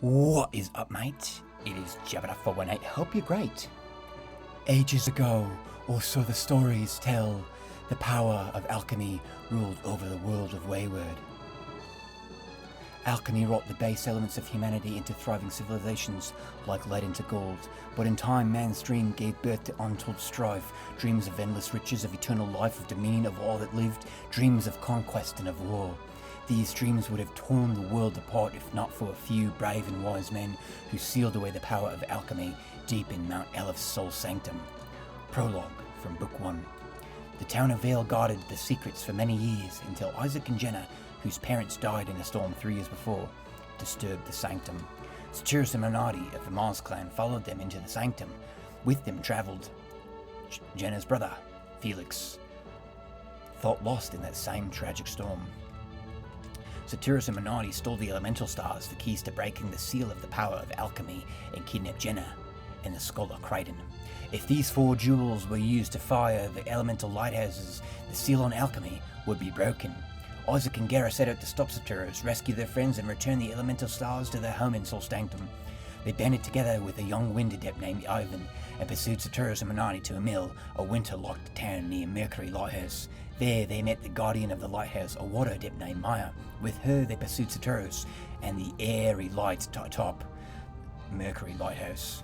What is up, mate? It is Jackalope. Hope you're great. Ages ago, or so the stories tell, the power of alchemy ruled over the world of Wayward. Alchemy wrought the base elements of humanity into thriving civilizations like lead into gold, but in time man's dream gave birth to untold strife, dreams of endless riches, of eternal life, of dominion of all that lived, dreams of conquest and of war. These dreams would have torn the world apart if not for a few brave and wise men who sealed away the power of alchemy deep in Mount Eleph's soul sanctum. Prologue from Book 1. The town of Vale guarded the secrets for many years until Isaac and Jenna, whose parents died in a storm 3 years before, disturbed the sanctum. Satyrus and Monardi of the Mars clan followed them into the sanctum. With them travelled Jenna's brother, Felix, thought lost in that same tragic storm. Satyrus and Monardi stole the elemental stars, the keys to breaking the seal of the power of alchemy, and kidnapped Jenna and the scholar Crichton. If these 4 jewels were used to fire the elemental lighthouses, the seal on alchemy would be broken. Isaac and Gara set out to stop Satyrus, rescue their friends, and return the elemental stars to their home in Soul Sanctum. They banded together with a young wind adept named Ivan and pursued Satyrus and Monardi to a mill, a winter-locked town near Mercury Lighthouse. There they met the guardian of the lighthouse, a water adept named Maya. With her they pursued Satyrus and the airy lights atop Mercury Lighthouse.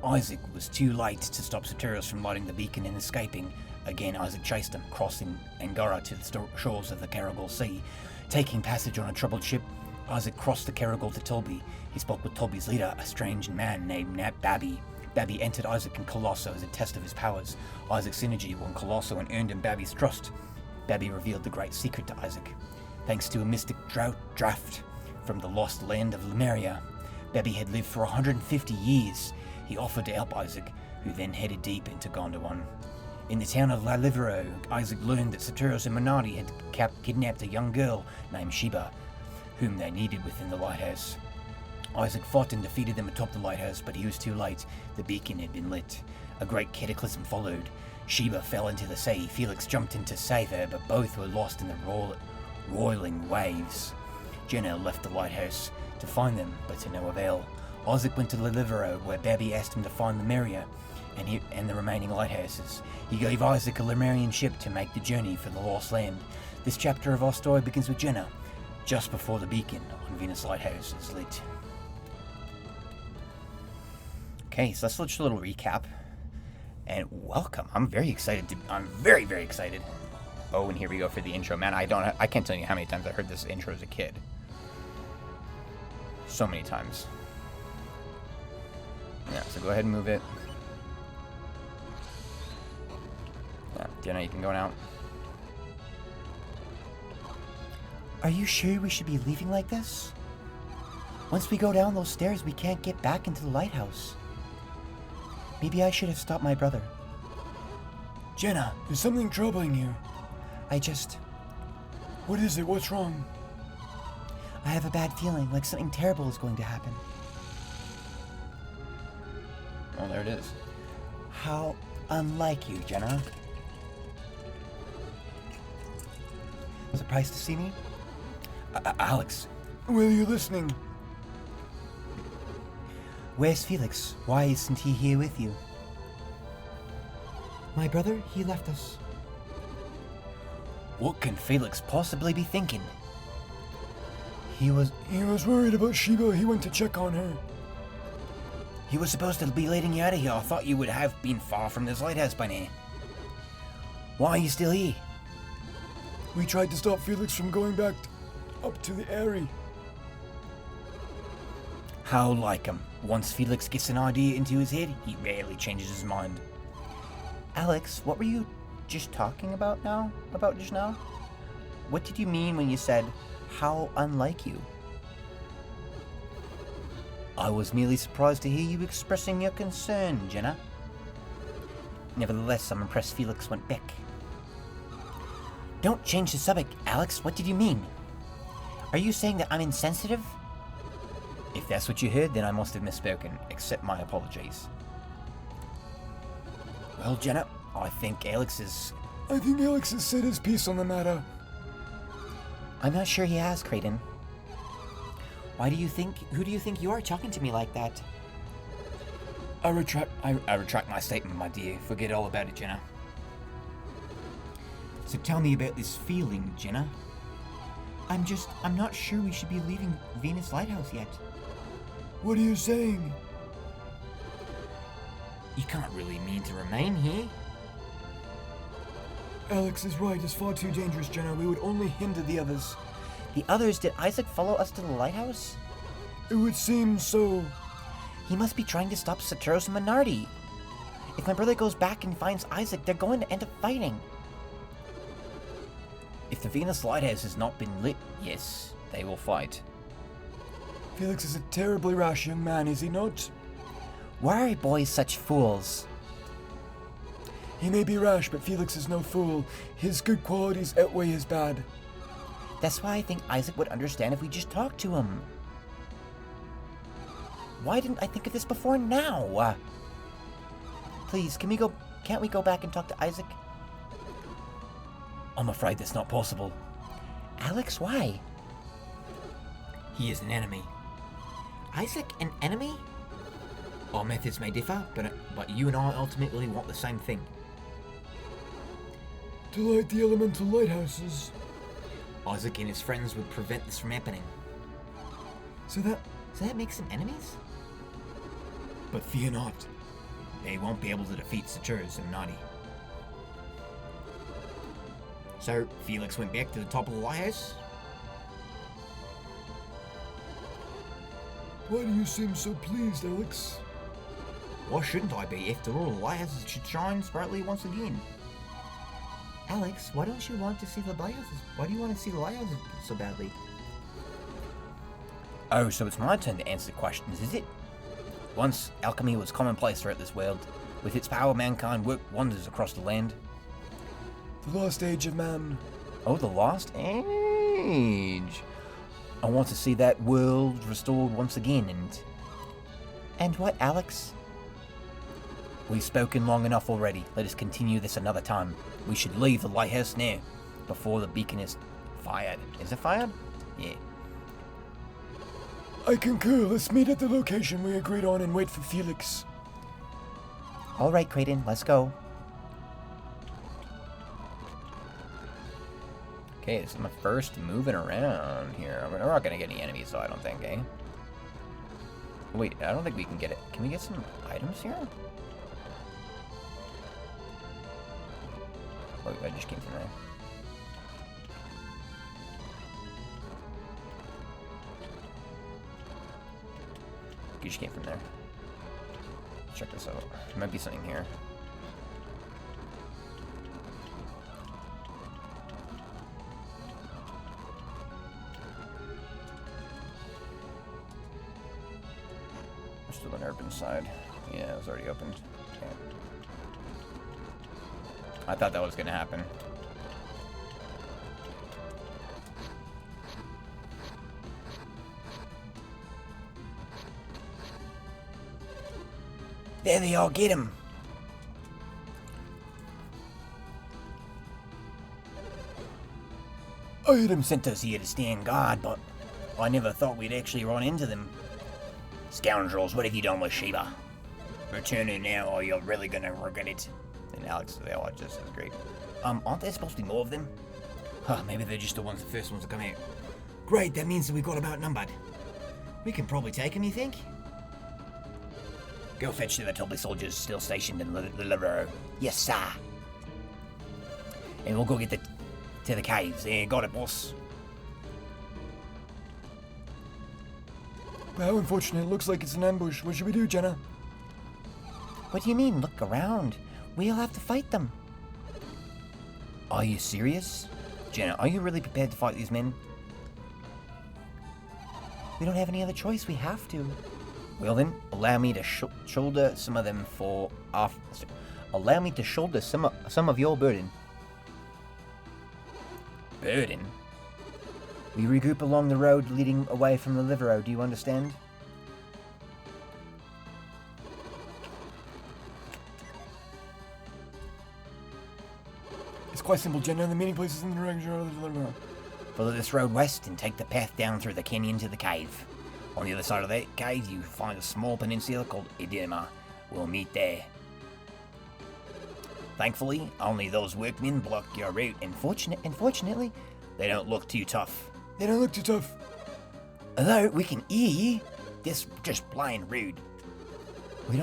Isaac was too late to stop Satyrus from lighting the beacon and escaping. Again Isaac chased him, crossing Angara to the shores of the Caragol Sea. Taking passage on a troubled ship, Isaac crossed the Caragol to Tolby. He spoke with Tolby's leader, a strange man named Babby. Babby entered Isaac and Colosso as a test of his powers. Isaac's synergy won Colosso and earned him Babby's trust. Babby revealed the great secret to Isaac. Thanks to a mystic draft from the lost land of Lemuria, Babby had lived for 150 years. He offered to help Isaac, who then headed deep into Gondwan. In the town of La Livero, Isaac learned that Satyrus and Monardi had kidnapped a young girl named Sheba, whom they needed within the lighthouse. Isaac fought and defeated them atop the lighthouse, but he was too late. The beacon had been lit. A great cataclysm followed. Sheba fell into the sea. Felix jumped in to save her, but both were lost in the roiling waves. Jenna left the lighthouse to find them, but to no avail. Isaac went to La Livero, where Babby asked him to find Lemuria and the remaining lighthouses. He gave Isaac a Lemurian ship to make the journey for the lost land. This chapter of our story begins with Jenna, just before the beacon on Venus Lighthouse is lit. Okay, so that's just a little recap. And welcome. I'm very, very excited. Oh, and here we go for the intro. Man, I can't tell you how many times I heard this intro as a kid. So many times. Yeah, so go ahead and move it. Yeah, Jenna, you can go now. Are you sure we should be leaving like this? Once we go down those stairs, we can't get back into the lighthouse. Maybe I should have stopped my brother. Jenna, is something troubling you? What is it? What's wrong? I have a bad feeling, like something terrible is going to happen. Oh, there it is. How unlike you, Jenna. Surprised to see me? Alex. Will you listening? Where's Felix? Why isn't he here with you? My brother, he left us. What can Felix possibly be thinking? He was worried about Sheba. He went to check on her. He was supposed to be letting you out of here. I thought you would have been far from this lighthouse by now. Why are you still here? We tried to stop Felix from going back up to the Airy. How like him. Once Felix gets an idea into his head, he rarely changes his mind. Alex, what were you just talking about just now? What did you mean when you said, how unlike you? I was merely surprised to hear you expressing your concern, Jenna. Nevertheless, I'm impressed Felix went back. Don't change the subject, Alex. What did you mean? Are you saying that I'm insensitive? If that's what you heard, then I must have misspoken. Accept my apologies. Well, Jenna, I think Alex has said his piece on the matter. I'm not sure he has, Crichton. Who do you think you are talking to me like that? I retract my statement, my dear. Forget all about it, Jenna. So tell me about this feeling, Jenna. I'm not sure we should be leaving Venus Lighthouse yet. What are you saying? You can't really mean to remain here. Alex is right. It's far too dangerous, Jenna. We would only hinder the others. The others, did Isaac follow us to the lighthouse? It would seem so. He must be trying to stop Saturos and Minardi. If my brother goes back and finds Isaac, they're going to end up fighting. If the Venus Lighthouse has not been lit, yes, they will fight. Felix is a terribly rash young man, is he not? Why are boys such fools? He may be rash, but Felix is no fool. His good qualities outweigh his bad. That's why I think Isaac would understand if we just talked to him. Why didn't I think of this before now? Please, can't we go back and talk to Isaac? I'm afraid that's not possible. Alex, why? He is an enemy. Isaac, an enemy? Our methods may differ, but you and I ultimately want the same thing. To light the elemental lighthouses. Isaac and his friends would prevent this from happening. So that makes them enemies? But fear not. They won't be able to defeat Saturos and Minardi. So, Felix went back to the top of the lighthouse? Why do you seem so pleased, Alex? Why shouldn't I be? After all, the lighthouses should shine brightly once again. Alex, why don't you want to see the lighthouses? Why do you want to see the lighthouses so badly? Oh, so it's my turn to answer questions, is it? Once, alchemy was commonplace throughout this world. With its power, mankind worked wonders across the land. The lost age of man. Oh, the lost age. I want to see that world restored once again, and... And what, Alex? We've spoken long enough already. Let us continue this another time. We should leave the lighthouse now, before the beacon is fired. Is it fired? Yeah. I concur. Let's meet at the location we agreed on and wait for Felix. All right, Creighton, let's go. Okay, this is my first moving around here. We're not gonna get any enemies, though, I don't think, eh? Wait, I don't think we can get it. Can we get some items here? Oh, I just came from there. You just came from there. Let's check this out. There might be something here. We're still on urban side. Yeah, it was already opened. Okay. I thought that was gonna happen. There they are, get him! Item sent us here to stand guard, but I never thought we'd actually run into them. Scoundrels, what have you done with Sheba? Return her now or you're really gonna regret it. And Alex, they are just as great. Aren't there supposed to be more of them? Huh, maybe they're just the first ones to come out. Great, that means that we've got them outnumbered. We can probably take them, you think? Go fetch the Tully soldiers still stationed in the Livero. Yes, sir. And we'll go get to the caves. Yeah, got it, boss. How unfortunate. It looks like it's an ambush. What should we do, Jenna? What do you mean, look around? We'll have to fight them. Are you serious? Jenna, are you really prepared to fight these men? We don't have any other choice. We have to. Well then, allow me to shoulder some of them allow me to shoulder some of your burden. Burden? We regroup along the road leading away from the Livero, do you understand? It's quite simple, Jenna. The meeting place is in the direction of the Livero. Follow this road west and take the path down through the canyon to the cave. On the other side of that cave, you find a small peninsula called Edema. We'll meet there. Thankfully, only those workmen block your route, and Unfortunately, they don't look too tough. They don't look too tough. although we can hear you, This just plain rude. why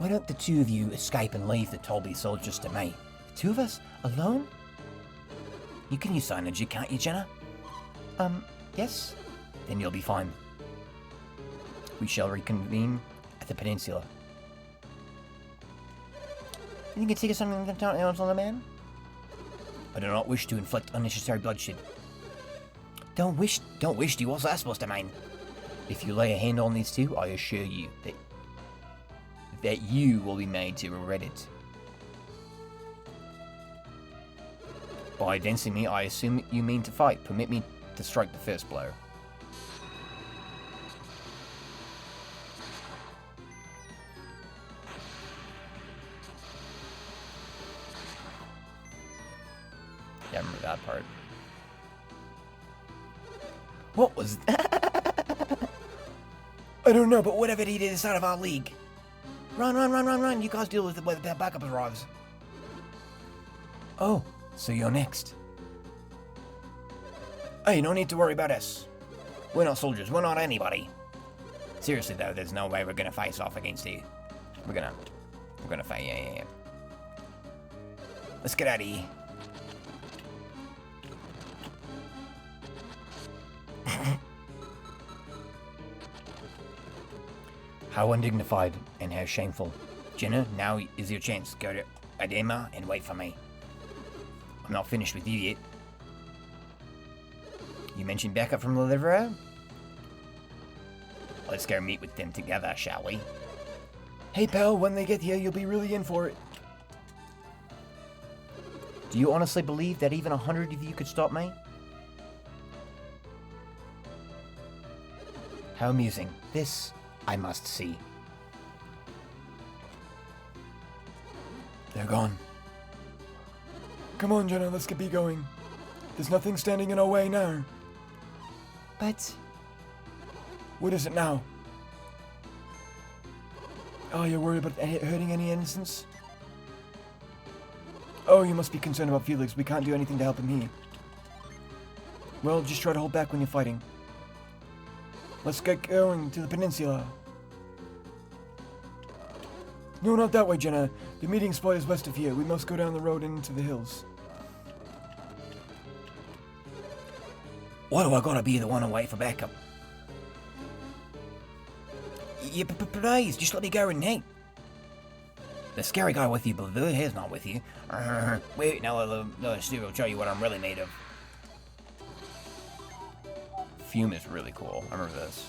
don't the two of you escape and leave the Tolby soldiers to me? The two of us? Alone? You can use sign energy, can't you, Jenna? Yes? Then you'll be fine. We shall reconvene at the peninsula. You can take us something else on the man? I do not wish to inflict unnecessary bloodshed. Don't wish. You also are supposed to mean. If you lay a hand on these two, I assure you that you will be made to regret it. By advancing me, I assume you mean to fight. Permit me to strike the first blow. Yeah, I remember that part. What was that? I don't know, but Whatever he did is out of our league. Run. You guys deal with it when the backup arrives. Oh, so you're next. Hey, no need to worry about us. We're not soldiers, we're not anybody. Seriously though, there's no way we're gonna face off against you. We're gonna fight, yeah. Let's get out of here. How undignified and how shameful. Jenna, now is your chance. Go to Adema and wait for me. I'm not finished with you yet. You mentioned backup from Olivera? Let's go meet with them together, shall we? hey pal, when they get here, you'll be really in for it. Do you honestly believe that even 100 of you could stop me? How amusing. This I must see. They're gone. Come on, Jenna, let's be going. There's nothing standing in our way now. But What is it now? Oh, you're worried about hurting any innocents? Oh, you must be concerned about Felix. We can't do anything to help him here. Well, just try to hold back when you're fighting. Let's get going to the peninsula. No, not that way, Jenna. The meeting spot is west of here. We must go down the road and into the hills. Why do I gotta be the one away for backup? Please, just let me go and hey. The scary guy with you, but the hair's not with you. Wait, no, Steve will show you what I'm really made of. Fume is really cool. I remember this.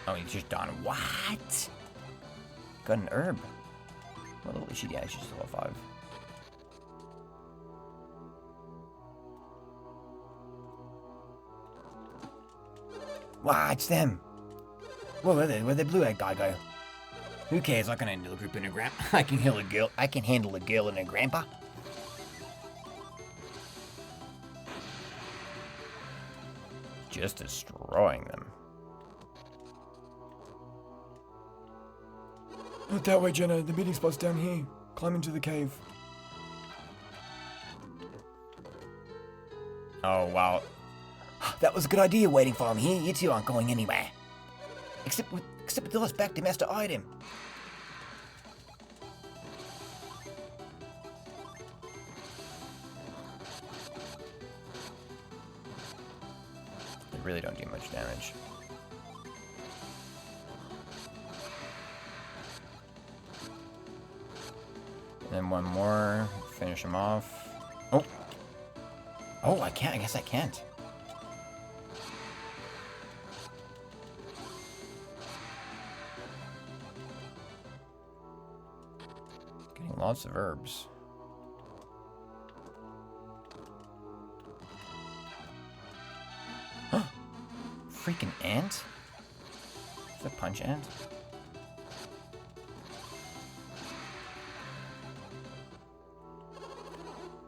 Oh, he's just done. What? Got an herb. What level is she? Yeah, she's level 5. Wow, it's them. Well, where'd the blue-eyed guy go? Who cares? I can handle a group and a grandpa. I can handle a girl and a grandpa. Just destroying them. Not that way, Jenna. The meeting spot's down here. Climb into the cave. Oh, wow. That was a good idea waiting for him here. You two aren't going anywhere. Except with us back to Master Item. They really don't do much damage. And then one more. Finish him off. Oh! Oh, I can't. I guess I can't. Getting lots of herbs. Freaking ant? Is that punch ant?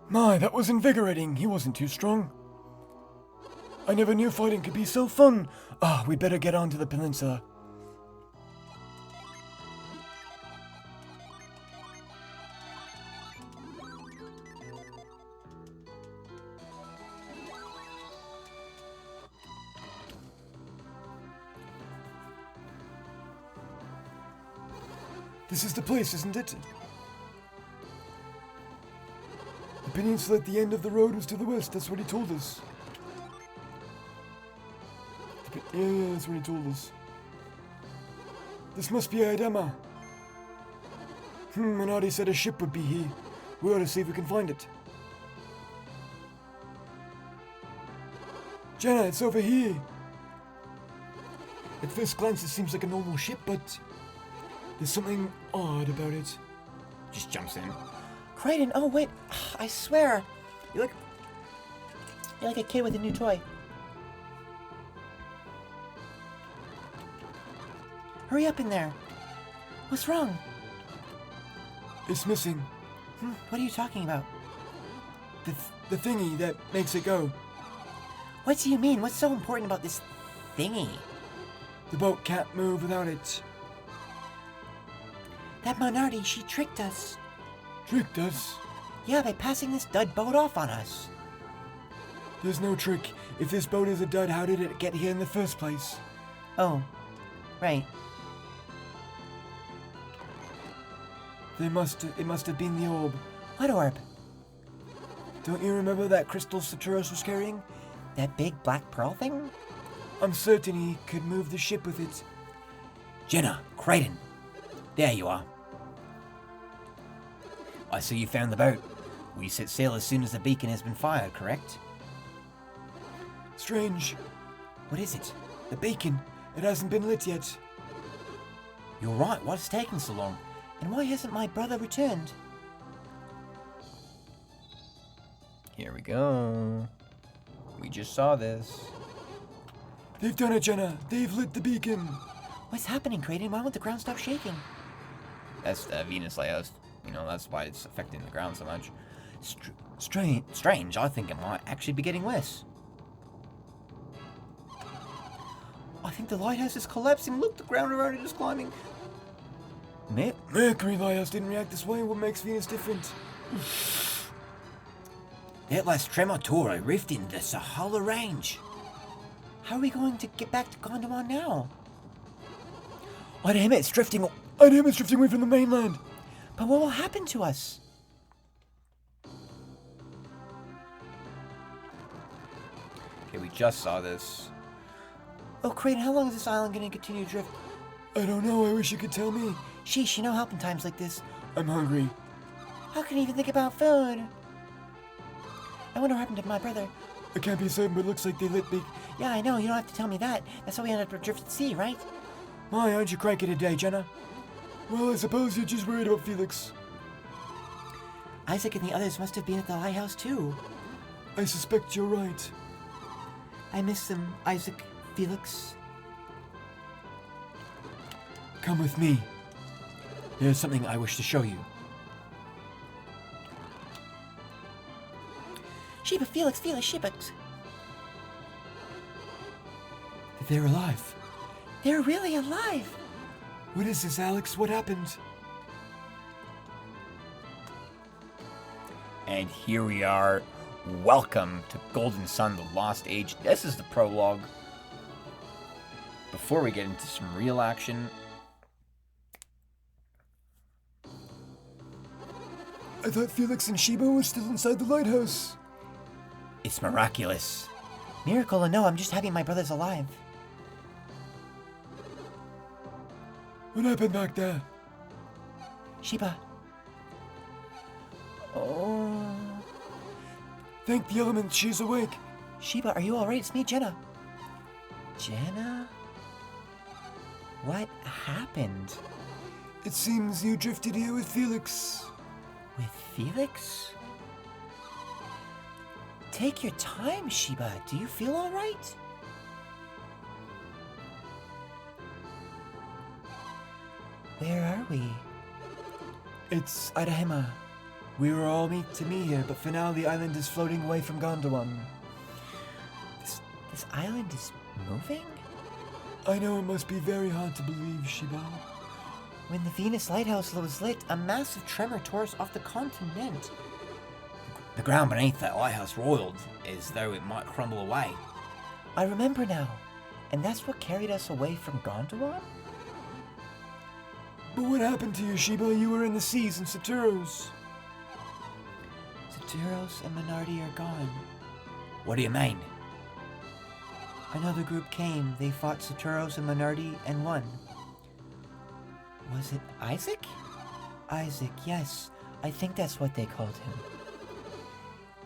My, that was invigorating. He wasn't too strong. I never knew fighting could be so fun. Ah, we better get on to the peninsula. This is the place, isn't it? The peninsula at the end of the road was to the west. That's what he told us. Yeah, that's what he told us. This must be Aidama. Minardi said a ship would be here. We ought to see if we can find it. Jenna, it's over here. At first glance, it seems like a normal ship, but there's something odd about it. Just jumps in. Crichton, oh wait, I swear. You're like a kid with a new toy. Hurry up in there. What's wrong? It's missing. What are you talking about? The thingy that makes it go. What do you mean? What's so important about this thingy? The boat can't move without it. That Minardi, she tricked us. Tricked us? Yeah, by passing this dud boat off on us. There's no trick. If this boat is a dud, how did it get here in the first place? Oh, right. It must have been the orb. What orb? Don't you remember that crystal Saturos was carrying? That big black pearl thing? I'm certain he could move the ship with it. Jenna, Crichton. There you are. I see you found the boat. We set sail as soon as the beacon has been fired, correct? Strange. What is it? The beacon. It hasn't been lit yet. You're right, what's taking so long? And why hasn't my brother returned? Here we go. We just saw this. They've done it, Jenna. They've lit the beacon. What's happening, Crichton? Why won't the ground stop shaking? That's the Venus lighthouse. You know, that's why it's affecting the ground so much. Strange. I think it might actually be getting worse. I think the lighthouse is collapsing. Look, the ground around it is climbing. Mercury lighthouse didn't react this way. What makes Venus different? The Atlas Tremotora rift in the Sahala Range. How are we going to get back to Gondomar now? Oh, damn it, it's drifting. I damn it's drifting away from the mainland. But what will happen to us? Okay, we just saw this. Oh, Crichton, how long is this island going to continue to drift? I don't know. I wish you could tell me. Sheesh, you know help in times like this. I'm hungry. How can you even think about food? I wonder what happened to my brother. I can't be certain, but it looks like they lit me. Yeah, I know. You don't have to tell me that. That's how we ended up adrift at sea, right? Why aren't you cranky today, Jenna? Well, I suppose you're just worried about Felix. Isaac and the others must have been at the lighthouse, too. I suspect you're right. I miss them, Isaac, Felix. Come with me. There's something I wish to show you. Sheba, Felix, Sheba. They're alive. They're really alive. What is this, Alex? What happened? And here we are. Welcome to Golden Sun, the Lost Age. This is the prologue. Before we get into some real action, I thought Felix and Sheba were still inside the lighthouse. it's miraculous. Miracle or no, I'm just happy my brother's alive. What happened back there? Sheba. Oh. Thank the elements, she's awake. Sheba, are you alright? It's me, Jenna. Jenna? What happened? It seems you drifted here with Felix. With Felix? Take your time, Sheba. Do you feel alright? Where are we? It's Adahema. We were all meant to meet here, but for now the island is floating away from Gondwan. This island is moving? I know it must be very hard to believe, Shiba. When the Venus lighthouse was lit, a massive tremor tore us off the continent. The ground beneath that lighthouse roiled as though it might crumble away. I remember now. And that's what carried us away from Gondwan? But what happened to you, Shiba? You were in the seas in Saturos. Saturos and Minardi are gone. What do you mean? Another group came. They fought Saturos and Minardi and won. Was it Isaac? Isaac, yes. I think that's what they called him.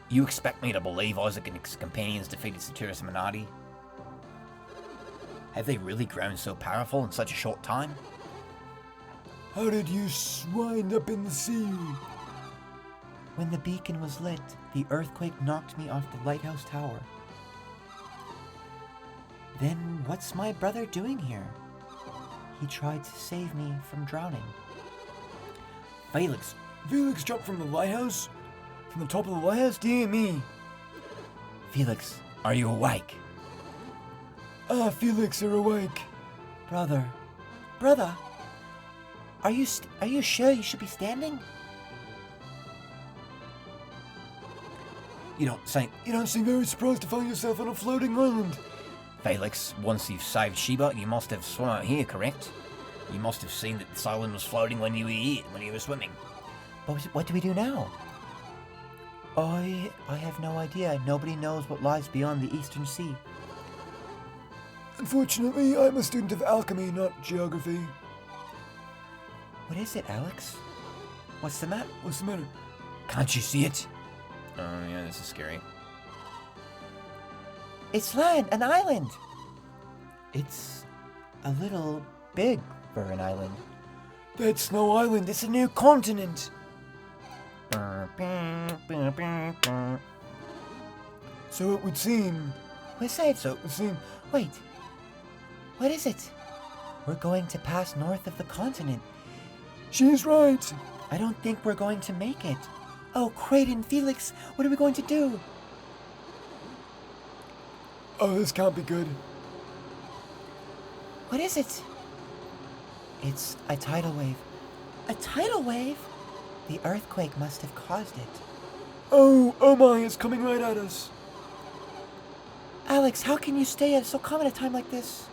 You expect me to believe Isaac and his companions defeated Saturos and Minardi? Have they really grown so powerful in such a short time? How did you wind up in the sea? When the beacon was lit, the earthquake knocked me off the lighthouse tower. Then what's my brother doing here? He tried to save me from drowning. Felix jumped from the lighthouse? From the top of the lighthouse? Dear me. Felix, are you awake? Ah, Felix, you're awake. Brother, are you sure you should be standing? You don't seem very surprised to find yourself on a floating island. Felix, once you've saved Sheba, you must have swum out here, correct? You must have seen that this island was floating when you were here, when you were swimming. But what do we do now? I have no idea. Nobody knows what lies beyond the Eastern Sea. Unfortunately, I'm a student of alchemy, not geography. What is it, Alex? What's the matter? What's the matter? Can't you see it? Oh, yeah, this is scary. It's land, an island. It's a little big for an island. That's no island, it's a new continent. So it would seem. What's that? So it would seem. Wait. What is it? We're going to pass north of the continent. She's right. I don't think we're going to make it. Oh, Kraden, Felix, what are we going to do? Oh, this can't be good. What is it? It's a tidal wave. A tidal wave? The earthquake must have caused it. Oh my, it's coming right at us. Alex, how can you stay so calm at a time like this?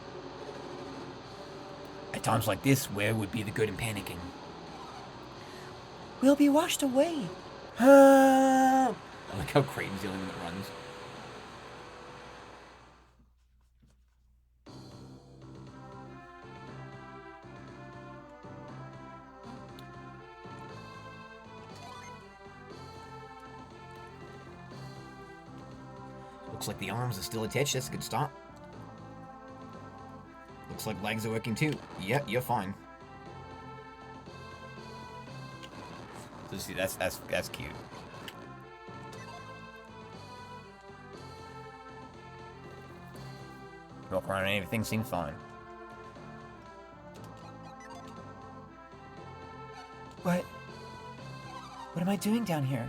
At times like this, where would be the good in panicking? We'll be washed away. I like how Kraden's the only one that runs. Looks like the arms are still attached. That's a good start. Looks like legs are working too. Yeah, you're fine. So see, that's cute. Walk around and everything seems fine. What am I doing down here?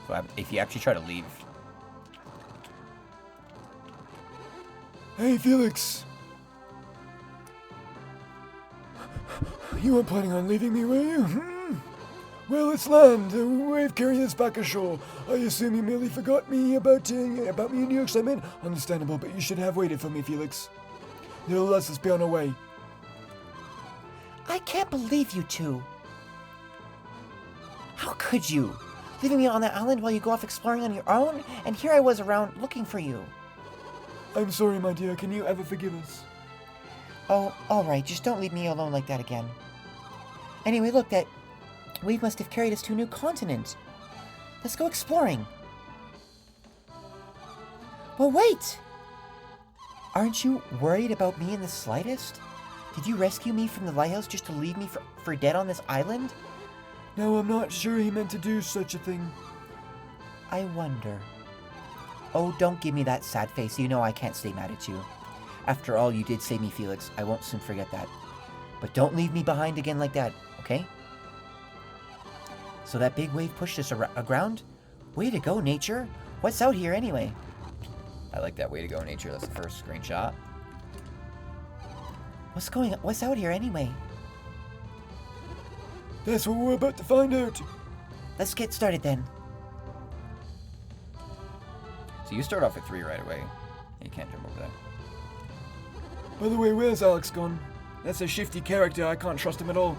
So if you actually try to leave. Hey, Felix. You weren't planning on leaving me, were you? Well, it's land. A wave carried us back ashore. I assume you merely forgot me about me and your excitement. Understandable, but you should have waited for me, Felix. Nevertheless, let's be on our way. I can't believe you two. How could you? Leaving me on that island while you go off exploring on your own? And here I was around looking for you. I'm sorry, my dear. Can you ever forgive us? Oh, alright. Just don't leave me alone like that again. Anyway, look, that wave must have carried us to a new continent. Let's go exploring. But wait! Aren't you worried about me in the slightest? Did you rescue me from the lighthouse just to leave me for dead on this island? No, I'm not sure he meant to do such a thing. I wonder. Oh, don't give me that sad face. You know I can't stay mad at you. After all, you did save me, Felix. I won't soon forget that. But don't leave me behind again like that, okay? So that big wave pushed us aground? Way to go, nature. What's out here anyway? I like that. Way to go, nature. That's the first screenshot. What's out here anyway? That's what we're about to find out. Let's get started then. So you start off at 3 right away. You can't jump over that. By the way, where's Alex gone? That's a shifty character. I can't trust him at all.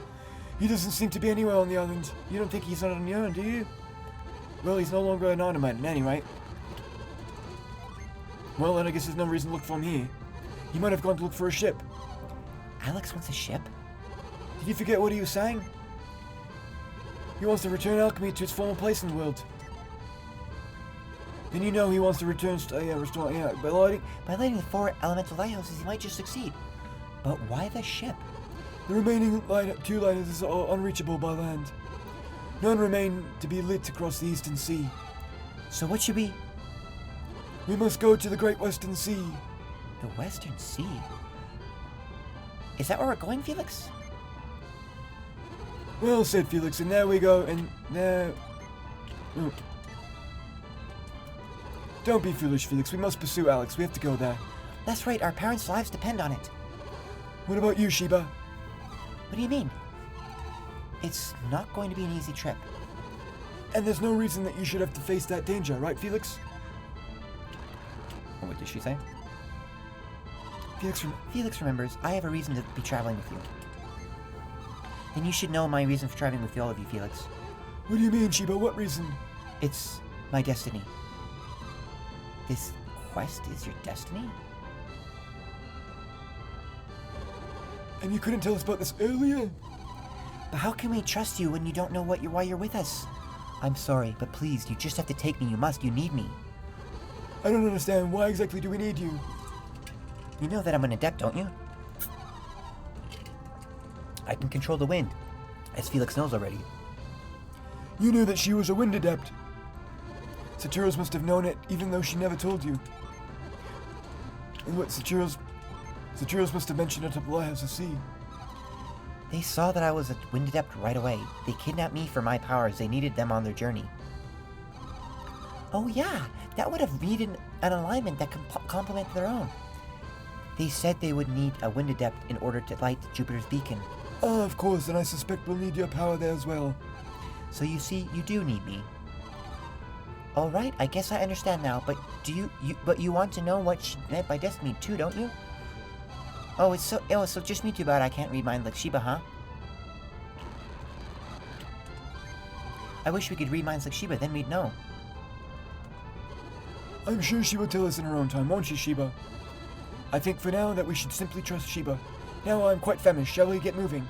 He doesn't seem to be anywhere on the island. You don't think he's not on the island, do you? Well, he's no longer an automaton, anyway. Well, then I guess there's no reason to look for him here. He might have gone to look for a ship. Alex wants a ship? Did you forget what he was saying? He wants to return alchemy to its former place in the world. Then you know he wants to return, by lighting. By lighting the 4 elemental lighthouses, he might just succeed. But why the ship? The remaining 2 lighthouses are unreachable by land. None remain to be lit across the eastern sea. So what should we... We must go to the Great Western Sea. The Western Sea? Is that where we're going, Felix? Well said, Felix, and there we go, and now... Oh. Don't be foolish, Felix. We must pursue Alex. We have to go there. That's right, our parents' lives depend on it. What about you, Sheba? What do you mean? It's not going to be an easy trip. And there's no reason that you should have to face that danger, right, Felix? What did she say? Felix remembers, I have a reason to be traveling with you. Then you should know my reason for traveling with all of you, Felix. What do you mean, Sheba? What reason? It's my destiny. This quest is your destiny? And you couldn't tell us about this earlier? But how can we trust you when you don't know why you're with us? I'm sorry, but please, you just have to take me. You must. You need me. I don't understand. Why exactly do we need you? You know that I'm an adept, don't you? I can control the wind, as Felix knows already. You knew that she was a wind adept. Saturos must have known it, even though she never told you. And what Saturos must have mentioned it at the Lighthouse of Sea. They saw that I was a wind adept right away. They kidnapped me for my powers. They needed them on their journey. Oh yeah, that would have needed an alignment that complemented their own. They said they would need a wind adept in order to light Jupiter's beacon. Ah, of course, and I suspect we'll need your power there as well. So you see, you do need me. All right, I guess I understand now. But but you want to know what she meant by destiny too, don't you? Oh, so just me too bad I can't read minds like Sheba, huh? I wish we could read minds like Sheba, then we'd know. I'm sure she will tell us in her own time, won't she, Sheba? I think for now that we should simply trust Sheba. Now I'm quite famished. Shall we get moving?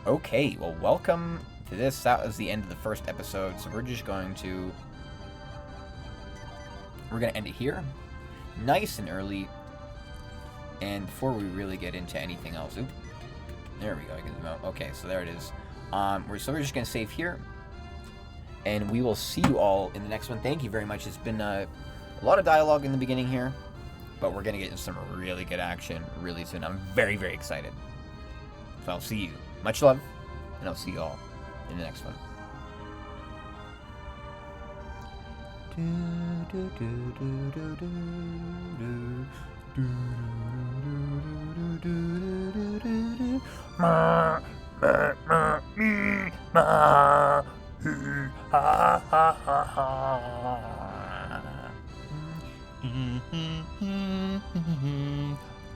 Okay, well, welcome to this. That was the end of the first episode, so we're going to end it here. Nice and early. And before we really get into anything else... Oop. There we go. I can zoom out. Okay, so there it is. We're just going to save here. And we will see you all in the next one. Thank you very much. It's been a lot of dialogue in the beginning here. But we're going to get into some really good action really soon. I'm very, very excited. So I'll see you. Much love. And I'll see you all in the next one.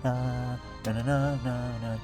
Na na na na na na.